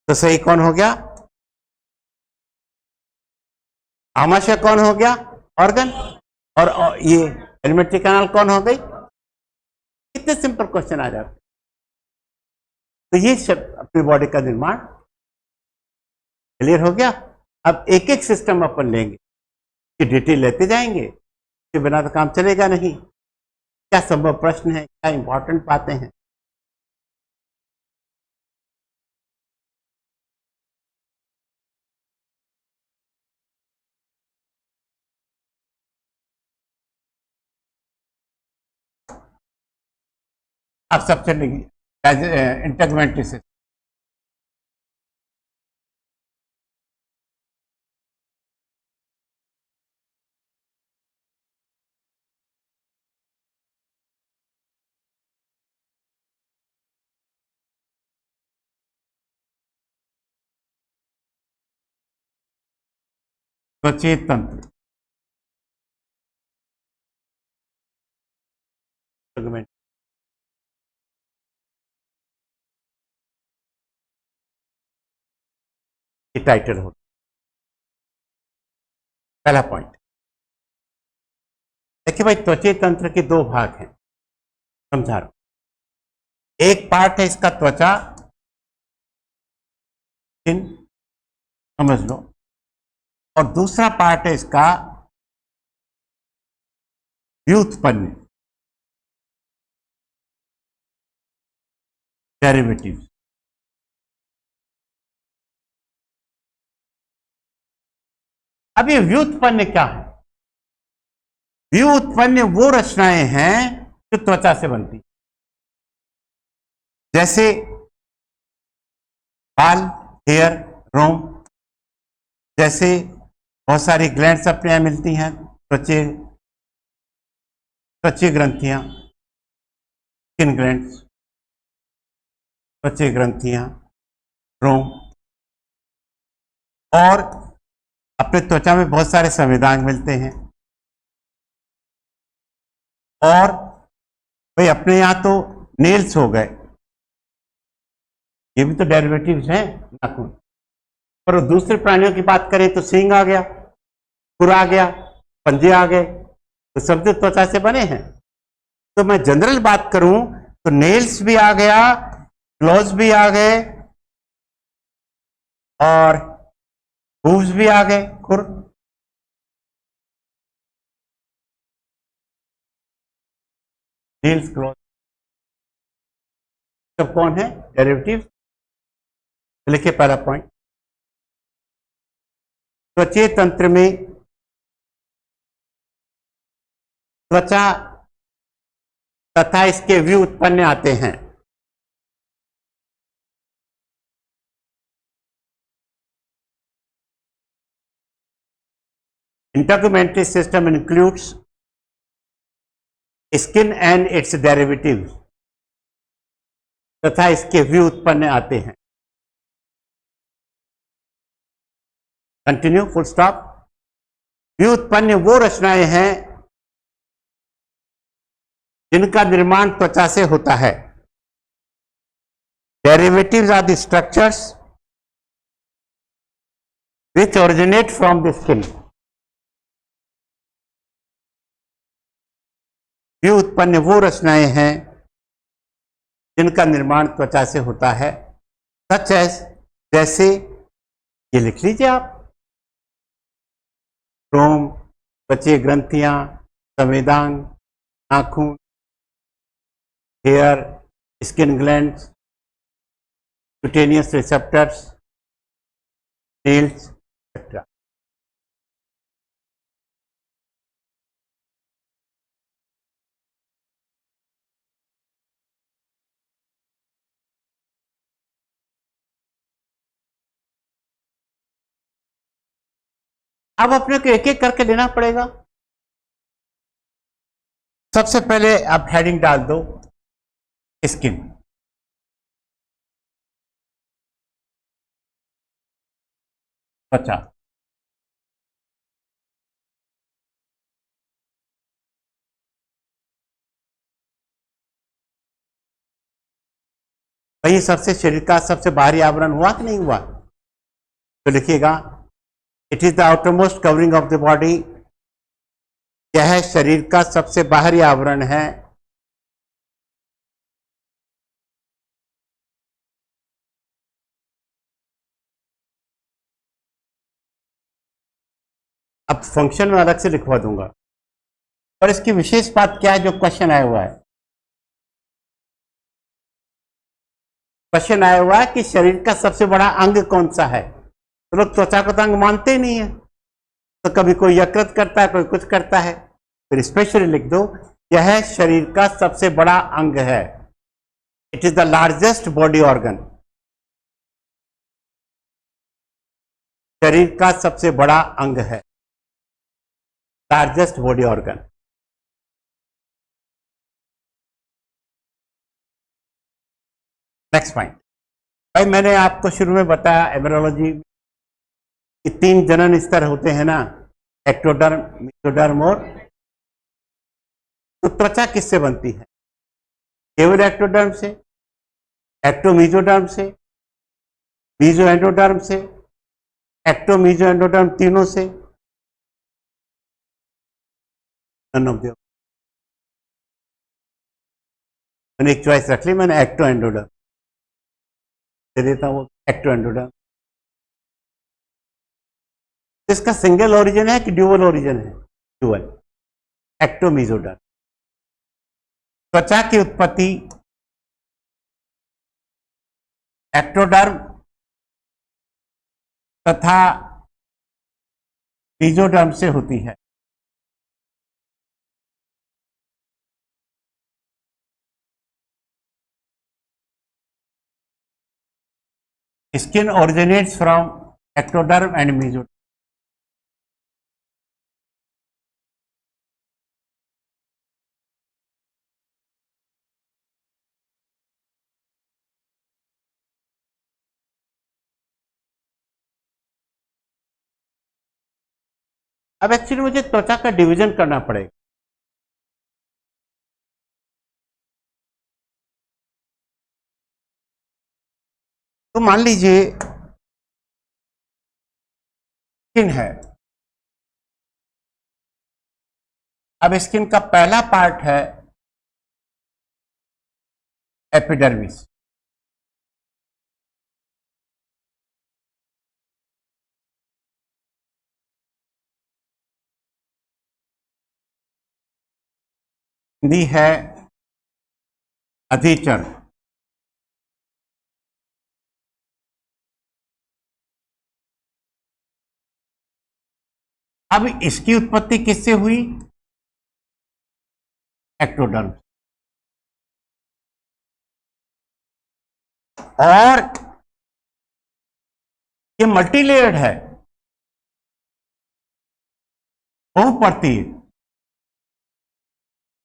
तो सही कौन हो गया? आमाशय कौन हो गया? ऑर्गन। और ये एलिमेंट्री कैनाल कौन हो गई? कितने सिंपल क्वेश्चन आ जाते। तो ये अपनी बॉडी का निर्माण क्लियर हो गया। अब एक एक सिस्टम अपन लेंगे, कि डिटेल लेते जाएंगे, इसके बिना तो काम चलेगा नहीं। क्या संभव प्रश्न है, क्या इंपॉर्टेंट बातें हैं। आप सबसे इंटेग्मेंट्री सिस्टम, त्वचीय तंत्र, टाइटल होता। पहला पॉइंट देखिए भाई, त्वचीय तंत्र के दो भाग हैं, समझा रहा हूं। एक पार्ट है इसका त्वचा, समझ लो, और दूसरा पार्ट है इसका व्युत्पन्न, डेरिवेटिव। अब ये व्युत्पन्न क्या है? व्युत्पन्न वो रचनाएं हैं जो त्वचा से बनती, जैसे बाल, हेयर, रोम, जैसे बहुत सारी ग्लैंड्स अपने यहां मिलती हैं, त्वचीय ग्रंथियां, स्किन ग्लैंड्स, त्वचीय ग्रंथियां, रोम, और अपने त्वचा में बहुत सारे संवेदनांग मिलते हैं। और भाई अपने यहां तो नेल्स हो गए, ये भी तो डेरिवेटिव्स हैं, नाखून। पर दूसरे प्राणियों की बात करें तो सींग आ गया, खुर आ गया, पंजे आ गए, तो सब तो त्वचा से बने हैं। तो मैं जनरल बात करूं तो नेल्स भी आ गया, क्लॉज भी आ गए, और हूव्स भी आ गए, खुर। नेल्स, क्लॉज सब कौन है? डेरिवेटिव। लिखिए पहला पॉइंट, त्वचीय तंत्र में त्वचा तथा इसके व्युत्पन्न आते हैं। Integumentary system includes skin and its derivative, तथा इसके व्युत्पन्न आते हैं। Continue, full stop. व्युत्पन्न वो रचनाएं हैं जिनका निर्माण त्वचा से होता है। Derivatives are the structures which originate from the skin। व्युत्पन्न वो रचनाएं हैं जिनका निर्माण त्वचा से होता है, सच एज, जैसे, ये लिख लीजिए आप, रोम, त्वचीय ग्रंथियां, संवेदांग, नाखून, hair, skin glands, cutaneous receptors, nails, etcetera. अब अपने को एक एक करके लेना पड़ेगा। सबसे पहले आप हेडिंग डाल दो स्किन। त्वचा। वही सबसे शरीर का सबसे बाहरी आवरण हुआ कि नहीं हुआ? तो लिखिएगा, it is the outermost covering of the body. यह शरीर का सबसे बाहरी आवरण है। अब फंक्शन में अलग से लिखवा दूंगा। और इसकी विशेष बात क्या है जो क्वेश्चन आया हुआ है? क्वेश्चन आया हुआ है कि शरीर का सबसे बड़ा अंग कौन सा है। तो लोग त्वचा को तो अंग मानते ही नहीं है, तो कभी कोई यकृत करता है, कोई कुछ करता है। फिर स्पेशली लिख दो, यह शरीर का सबसे बड़ा अंग है। It is the largest body organ. शरीर का सबसे बड़ा अंग है, largest body organ. Next point. भाई मैंने आपको शुरू में बताया एमब्रियोलॉजी कि 3 जनन स्तर होते हैं ना, एक्टोडर्म, मेसोडर्म और। तो त्वचा किससे बनती है? केवल एक्टोडर्म से, एक्टोमीजोडर्म से, मीजो एंडोडर्म से, एक्टोमीजो एंडोडर्म, तीनों से? None of the. मैंने एक चॉइस रख ली, मैंने एक्टो एंडोडर्म दे देता हूँ, एक्टो एंडोडर्म। इसका सिंगल ओरिजिन है कि ड्यूअल ओरिजिन है? ड्यूअल, एक्टोमीजोडर्म। त्वचा की उत्पत्ति एक्टोडर्म तथा मीजोडर्म से होती है। Skin originates from ectoderm and mesoderm. अब एक्चुअली मुझे त्वचा का डिवीजन करना पड़ेगा। तो मान लीजिए स्किन है। अब स्किन का पहला पार्ट है एपिडर्मिस। हिंदी है अधिचर्म। अब इसकी उत्पत्ति किससे हुई? एक्टोडर्म। और ये मल्टीलेयर्ड है, बहुपर्तीय,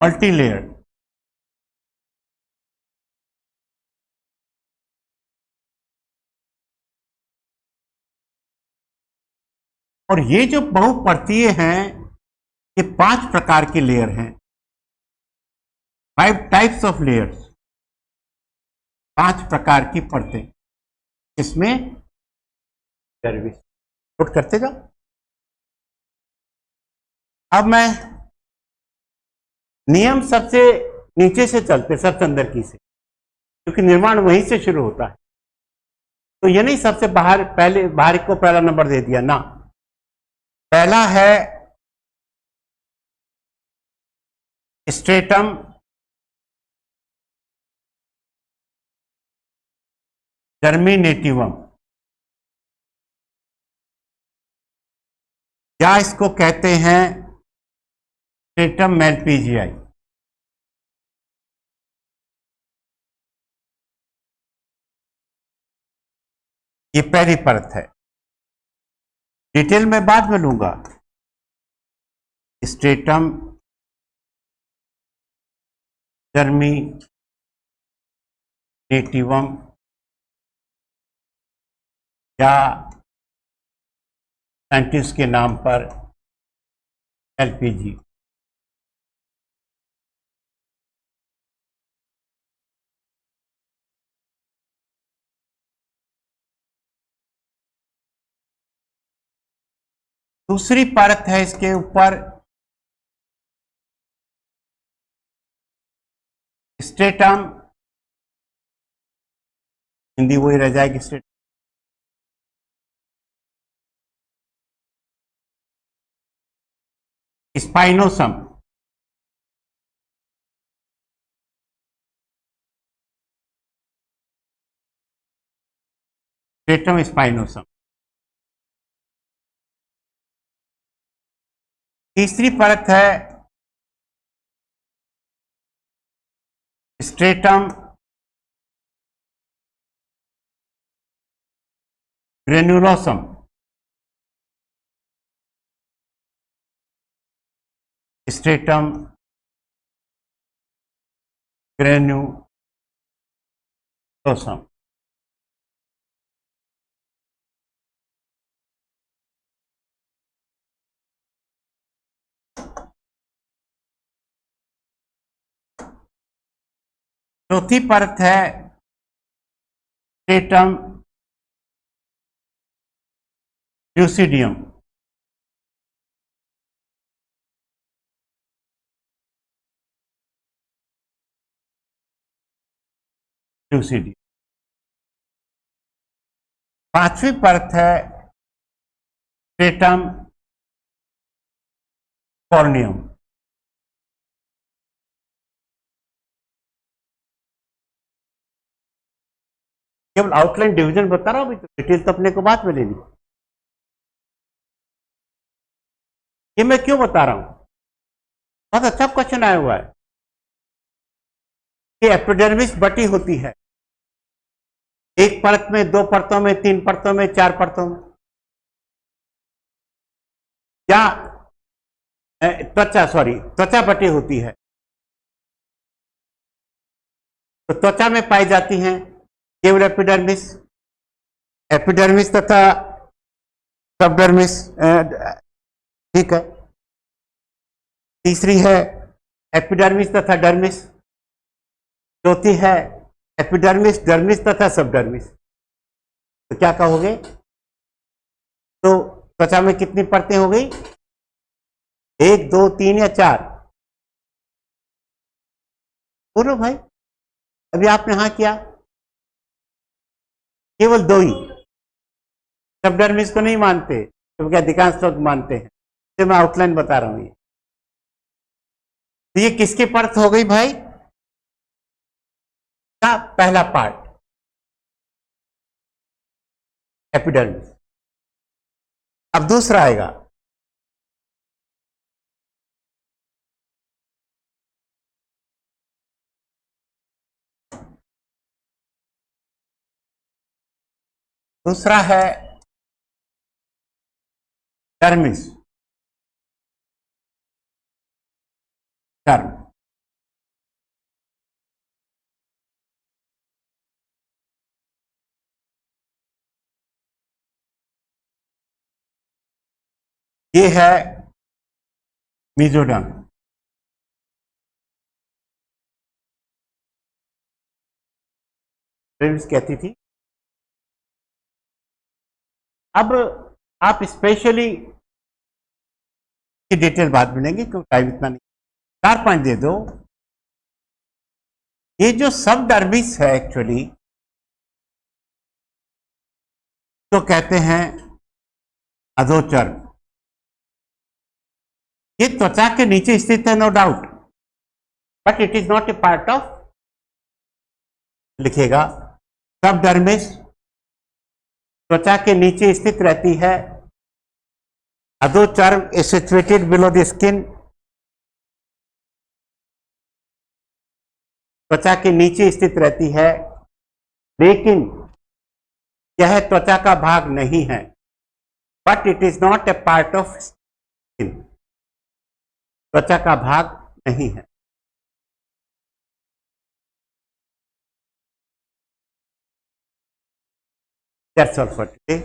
मल्टीलेयर्ड। और ये जो बहुपर्तीय हैं, ये 5 प्रकार की लेयर हैं। 5 टाइप्स ऑफ लेयर्स, 5 प्रकार की परतें। इसमें सर्विस नोट करते जाओ। अब मैं नियम सबसे नीचे से चलते, सबसे अंदर की से, क्योंकि निर्माण वहीं से शुरू होता है। तो ये नहीं सबसे बाहर, पहले बाहर को पहला नंबर दे दिया ना। पहला है स्ट्रेटम जर्मिनेटिवम, या इसको कहते हैं स्ट्रेटम मेलपीजियाई। ये पहली परत है। डिटेल में बाद में लूंगा। स्ट्रेटम जर्मिनेटिवम या साइंटिस्ट के नाम पर एलपीजी। दूसरी परत है इसके ऊपर स्ट्रेटम, हिंदी वही रह जाएगी स्ट्रेटम। Spinosum, stratum spinosum. तीसरी परत है स्ट्रेटम ग्रेनुलोसम, स्ट्रेटम ग्रेनुलोसम। चौथी परत है स्ट्रेटम ल्यूसिडियम, ल्यूसिडियम। पांचवी परत है स्ट्रेटम कॉर्नियम। केवल आउटलाइन डिवीजन बता रहा हूं, अभी तो डिटेल तो अपने को बाद में लेनी। ये मैं क्यों बता रहा हूं, बहुत अच्छा क्वेश्चन आया हुआ है कि एपिडर्मिस बटी होती है एक परत में, दो परतों में, तीन परतों में, चार परतों में, या त्वचा बटी होती है। तो त्वचा में पाई जाती हैं केवल एपिडर्मिस, एपिडर्मिस तथा सबडर्मिस, ठीक है। तीसरी है एपिडर्मिस तथा डर्मिस। चौथी है एपिडर्मिस, डर्मिस तथा सबडर्मिस। तो क्या कहोगे, तो त्वचा में कितनी परतें हो गई, एक, दो, तीन या चार? बोलो भाई, अभी आपने हाँ किया, केवल दो ही। सबडर्मिस को नहीं मानते क्योंकि अधिकांश लोग मानते हैं, तो मैं आउटलाइन बता रहा हूं। ये किसकी परत हो गई भाई, का पहला पार्ट एपिडर्मिस। अब दूसरा आएगा दूसरा है डर्मिस, डर्म। ये है मेसोडर्म। डर्मिस कहती थी। अब आप स्पेशली की डिटेल बाद मिलेंगे क्योंकि टाइम इतना नहीं, 4-5 दे दो। ये जो सब डर्मिस है एक्चुअली तो कहते हैं अधोचर्म। ये त्वचा के नीचे स्थित है, no doubt, but it is not a part of, लिखेगा सब डर्मिस त्वचा के नीचे स्थित रहती है। अधोचर्म is situated below the skin, त्वचा के नीचे स्थित रहती है, लेकिन यह त्वचा का भाग नहीं है। But it is not a part of skin, त्वचा का भाग नहीं है। That's all for today.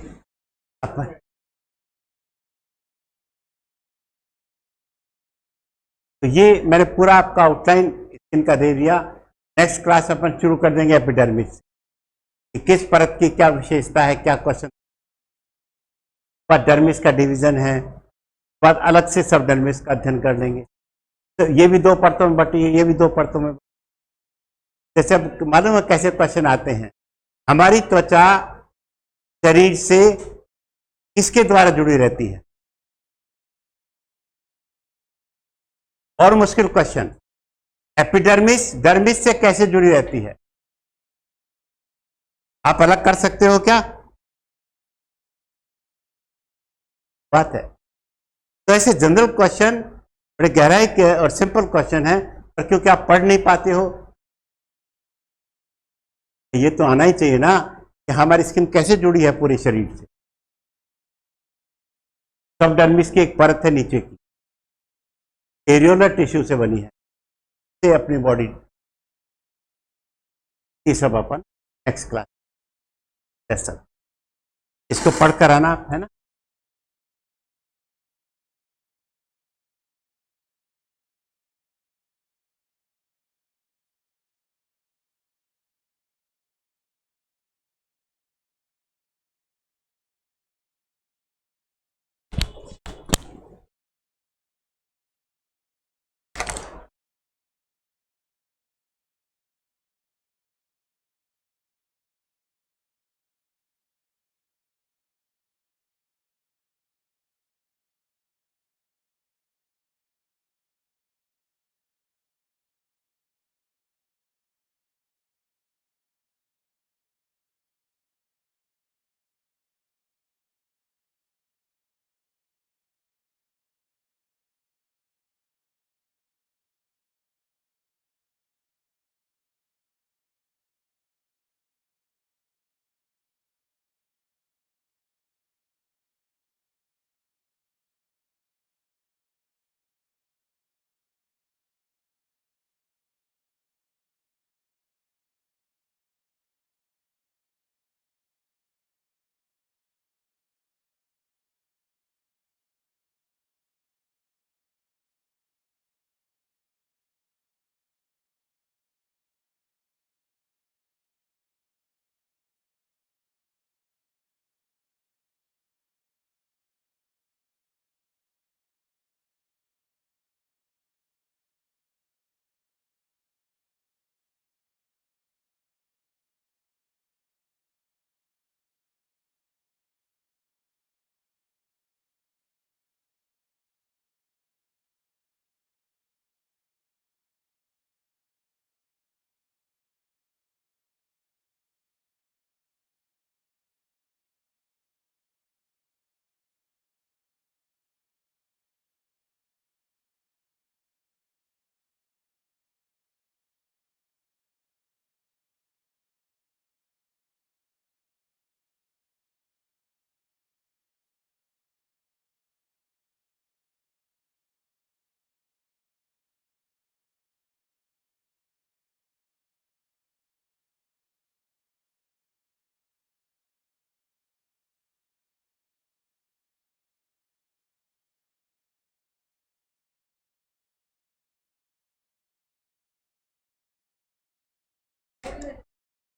तो ये मैंने पूरा आपका आउटलाइन स्किन का दे दिया। नेक्स्ट क्लास अपन शुरू कर देंगे एपिडर्मिस, किस परत की क्या विशेषता है, क्या क्वेश्चन, डर्मिस का डिवीजन है, बाद अलग से सब डर्मिस का अध्ययन कर लेंगे। तो ये भी दो परतों में बटी है, ये भी दो परतों में। जैसे अब मालूम है कैसे क्वेश्चन आते हैं, हमारी त्वचा शरीर से किसके द्वारा जुड़ी रहती है? और मुश्किल क्वेश्चन, एपिडर्मिस डर्मिस से कैसे जुड़ी रहती है? आप अलग कर सकते हो क्या? बात है। तो ऐसे जनरल क्वेश्चन बड़े गहराई के और सिंपल क्वेश्चन है, पर क्योंकि आप पढ़ नहीं पाते हो, ये तो आना ही चाहिए ना कि हमारी स्किन कैसे जुड़ी है पूरे शरीर से। सबडर्मिस की एक परत है नीचे की, एरियोलर टिश्यू से बनी है, से अपनी बॉडी। ये सब अपन नेक्स्ट क्लास इसको पढ़कर आना है ना।